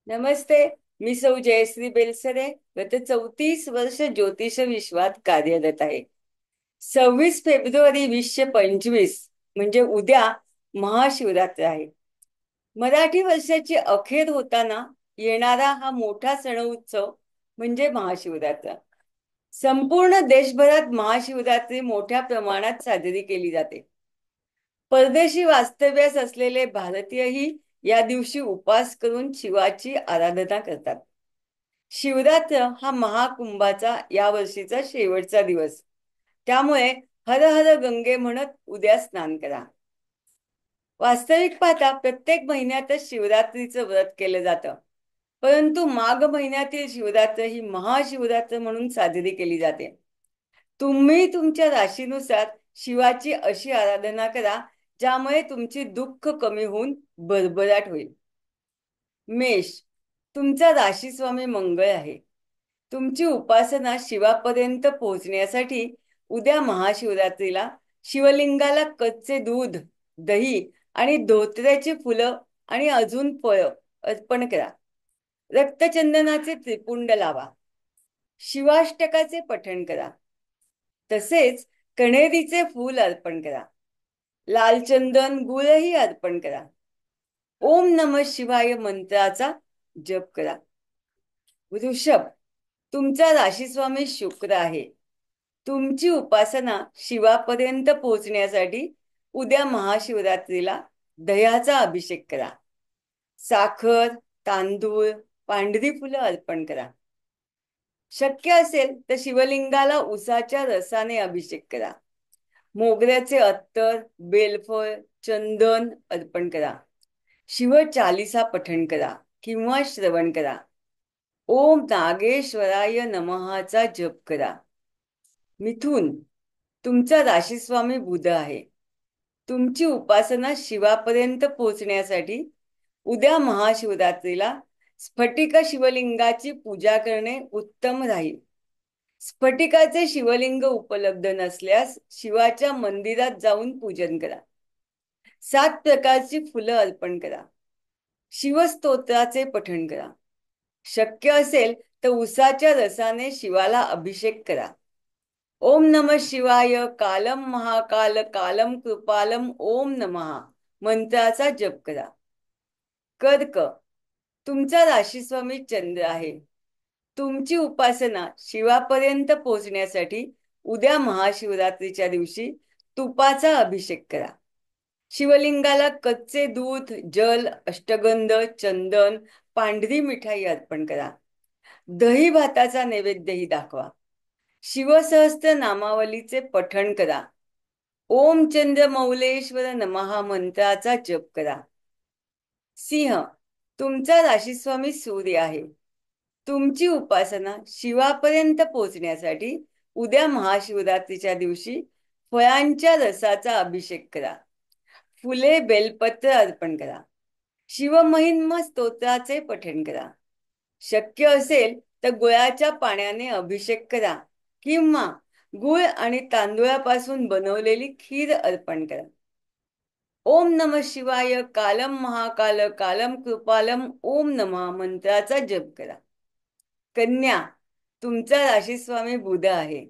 नमस्ते. मी सौ जयश्री बेलसरे. गत 34 वर्ष ज्योतिष विश्वात कार्यरत आहे. 26 फेब्रुवारी 2025 म्हणजे उद्या महाशिवरात्र आहे. मराठी वर्षाची अखेर होताना येणारा हा मोठा सण उत्सव म्हणजे महाशिवरात्र. संपूर्ण देशभरात महाशिवरात्री मोठ्या प्रमाणात साजरी केली जाते. परदेशी वास्तव्यास असलेले भारतीयही या दिवशी उपवास करून शिवाची आराधना करतात. शिवरात्र हा महाकुंभाचा या वर्षीचा शेवटचा दिवस. त्यामुळे हर हर गंगे म्हणत उद्या स्नान करा. वास्तविक पाहता प्रत्येक महिन्यातच शिवरात्रीचं व्रत केलं जातं. परंतु माघ महिन्यातील शिवरात्र ही महाशिवरात्र म्हणून साजरी केली जाते. तुम्ही तुमच्या राशीनुसार शिवाची अशी आराधना करा ज्यामुळे तुमची दुःख कमी होऊन भरभराट होईल. मेष, तुमचा राशी स्वामी मंगळ आहे. तुमची उपासना शिवापर्यंत पोहोचण्यासाठी उद्या महाशिवरात्रीला शिवलिंगाला कच्चे दूध, दही आणि धोत्र्याची फुलं आणि अजून फळं अर्पण करा. रक्तचंदनाचे त्रिपुंड लावा. शिवाष्टकाचे पठण करा. तसेच कण्हेरीचे फूल अर्पण करा. लाल चंदन गुळही अर्पण करा. ओम नमः शिवाय मंत्राचा जप करा. वृषभ, तुमचा राशीस्वामी शुक्र आहे. तुमची उपासना शिवापर्यंत पोहोचण्यासाठी उद्या महाशिवरात्रीला दह्याचा अभिषेक करा. साखर, तांदूळ, पांढरी फुलं अर्पण करा. शक्य असेल तर शिवलिंगाला उसाच्या रसाने अभिषेक करा. मोगऱ्याचे अत्तर, बेलफळ, चंदन अर्पण करा. शिव चालिसा पठण करा किंवा श्रवण करा. ओम नागेश्वराय नमःचा जप करा. मिथुन, तुमचा राशीस्वामी बुध आहे. तुमची उपासना शिवापर्यंत पोहोचण्यासाठी उद्या महाशिवरात्रीला स्फटिक शिवलिंगाची पूजा करणे उत्तम राहील. स्फटिकाचे शिवलिंग उपलब्ध नसल्यास शिवाच्या मंदिरात जाऊन पूजन करा. 7 प्रकारची फुलं अर्पण करा. शिवस्तोत्राचे पठण करा. शक्य असेल तर उसाच्या रसाने शिवाला अभिषेक करा. ओम नमः शिवाय कालम महाकाल कालम कृपालम ओम नमः मंत्राचा जप करा. कर्क, तुमचा राशीस्वामी चंद्र आहे. तुमची उपासना शिवापर्यंत पोहोचण्यासाठी उद्या महाशिवरात्रीच्या दिवशी तुपाचा अभिषेक करा. शिवलिंगाला कच्चे दूध, जल, अष्टगंध, चंदन, पांढरी मिठाई अर्पण करा. दही भाताचा नैवेद्यही दाखवा. शिवसहस्त्र नामावलीचे पठण करा. ओम चंद्रमौलेश्वर नमः मंत्राचा जप करा. सिंह, तुमचा राशीस्वामी सूर्य आहे. तुमची उपासना शिवापर्यंत पोहोचण्यासाठी उद्या महाशिवरात्रीच्या दिवशी फळांच्या रसाचा अभिषेक करा. फुले, बेलपत्र अर्पण करा. शिवमहिम्न स्तोत्राचे पठण करा. शक्य असेल तर गुळाच्या पाण्याने अभिषेक करा किंवा गुळ आणि तांदूळापासून बनवलेली खीर अर्पण करा. ओम नमः शिवाय कालम महाकाल कालम कृपालम ओम नमः मंत्राचा जप करा. कन्या, तुमचा राशीस्वामी बुध आहे.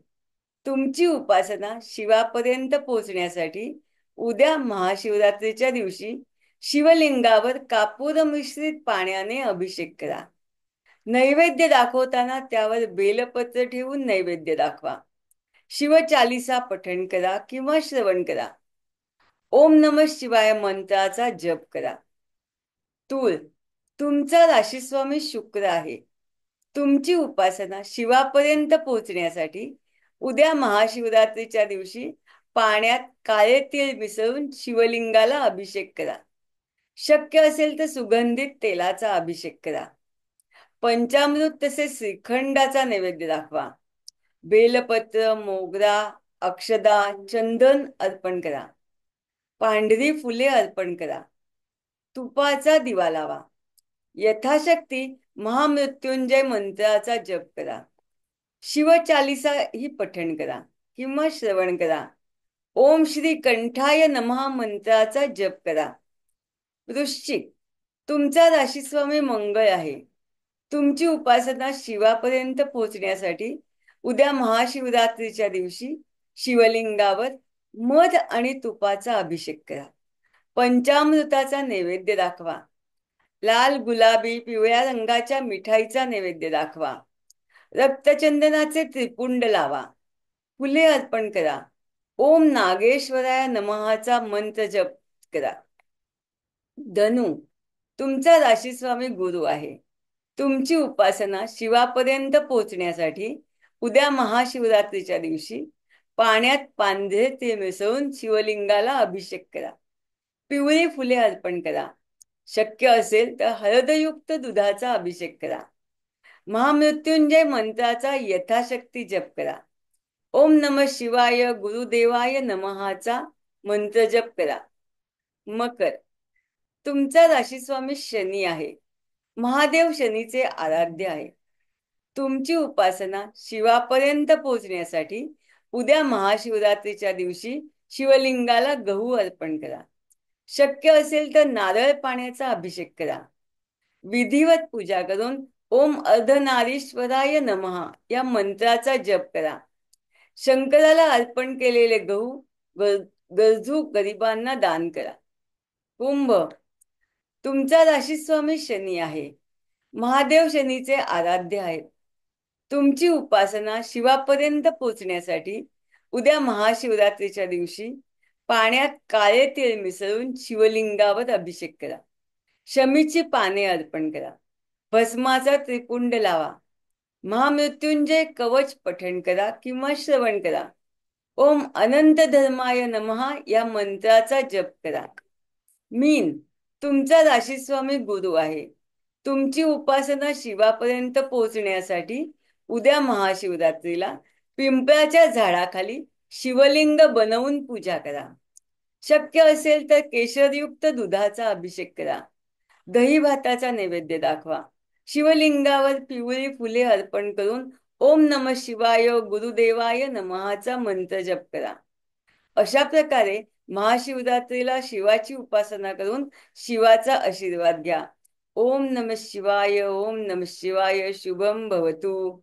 तुमची उपासना शिवापर्यंत पोहोचण्यासाठी उद्या महाशिवरात्रीच्या दिवशी शिवलिंगावर कापूर मिश्रित पाण्याने अभिषेक करा. नैवेद्य दाखवताना त्यावर बेलपत्र ठेवून नैवेद्य दाखवा. शिवचालिसा पठण करा किंवा श्रवण करा. ओम नमः शिवाय मंत्राचा जप करा. तूळ, तुमचा राशीस्वामी शुक्र आहे. तुमची उपासना शिवापर्यंत पोहोचण्यासाठी उद्या महाशिवरात्रीच्या दिवशी पाण्यात काळे तीळ मिसळून शिवलिंगाला अभिषेक करा. शक्य असेल तर सुगंधित तेलाचा अभिषेक करा. पंचामृत तसेच श्रीखंडाचा नैवेद्य दाखवा. बेलपत्र, मोगरा, अक्षदा, चंदन अर्पण करा. पांढरी फुले अर्पण करा. तुपाचा दिवा लावा. यथाशक्ती महामृत्युंजय मंत्राचा जप करा. शिवचालिसा ही पठण करा किंवा श्रवण करा. ओम श्री कंठाय नमः मंत्राचा जप करा. वृश्चिक, तुमचा राशीस्वामी मंगळ आहे. तुमची उपासना शिवापर्यंत पोहोचण्यासाठी उद्या महाशिवरात्रीच्या दिवशी शिवलिंगावर मध आणि तुपाचा अभिषेक करा. पंचामृताचा नैवेद्य दाखवा. लाल, गुलाबी, पिवळ्या रंगाच्या मिठाईचा नैवेद्य दाखवा. रक्तचंदनाचे त्रिपुंड लावा. फुले अर्पण करा. ओम नागेश्वराय नमःचा मंत्र जप करा. धनु, तुमचा राशीस्वामी गुरु आहे. तुमची उपासना शिवापर्यंत पोहोचण्यासाठी उद्या महाशिवरात्रीच्या दिवशी पाण्यात पांढरे तीळ मिसळून शिवलिंगाला अभिषेक करा. पिवळी फुले अर्पण करा. शक्य असेल तर हळदयुक्त दुधाचा अभिषेक करा. महामृत्युंजय मंत्राचा यथाशक्ती जप करा. ओम नमः शिवाय गुरुदेवाय नमःचा मंत्र जप करा. मकर, तुमचा राशीस्वामी शनी आहे. महादेव शनीचे आराध्य आहे. तुमची उपासना शिवापर्यंत पोहोचण्यासाठी उद्या महाशिवरात्रीच्या दिवशी शिवलिंगाला गहू अर्पण करा. शक्य असेल तर नारळ पाण्याचा अभिषेक करा. विधिवत पूजा करून ओम अर्धनारीश्वराय नमः या मंत्राचा जप करा. शंकराला अर्पण केलेले गहू गरजू गरिबांना दान करा. कुंभ, तुमचा राशीस्वामी शनी आहे. महादेव शनीचे आराध्य आहेत. तुमची उपासना शिवापर्यंत पोहोचण्यासाठी उद्या महाशिवरात्रीच्या दिवशी पाण्यात काळे तीळ मिसळून शिवलिंगावर अभिषेक करा. शमीची पाने अर्पण करा. भस्माचा त्रिपुंड लावा. महामृत्युंजय कवच पठण करा किंवा श्रवण करा. ओम अनंत धर्माय नमः या मंत्राचा जप करा. मीन, तुमचा राशीस्वामी गुरु आहे. तुमची उपासना शिवापर्यंत पोहोचण्यासाठी उद्या महाशिवरात्रीला पिंपळाच्या झाडाखाली शिवलिंग बनवून पूजा करा. शक्य असेल तर केशरयुक्त दुधाचा अभिषेक करा. दही भाताचा नैवेद्य दाखवा. शिवलिंगावर पिवळी फुले अर्पण करून ओम नमः शिवाय गुरुदेवाय नमःचा मंत्र जप करा. अशा प्रकारे महाशिवरात्रीला शिवाची उपासना करून शिवाचा आशीर्वाद घ्या. ओम नमः शिवाय, ओम नमः शिवाय. शुभम भवतु.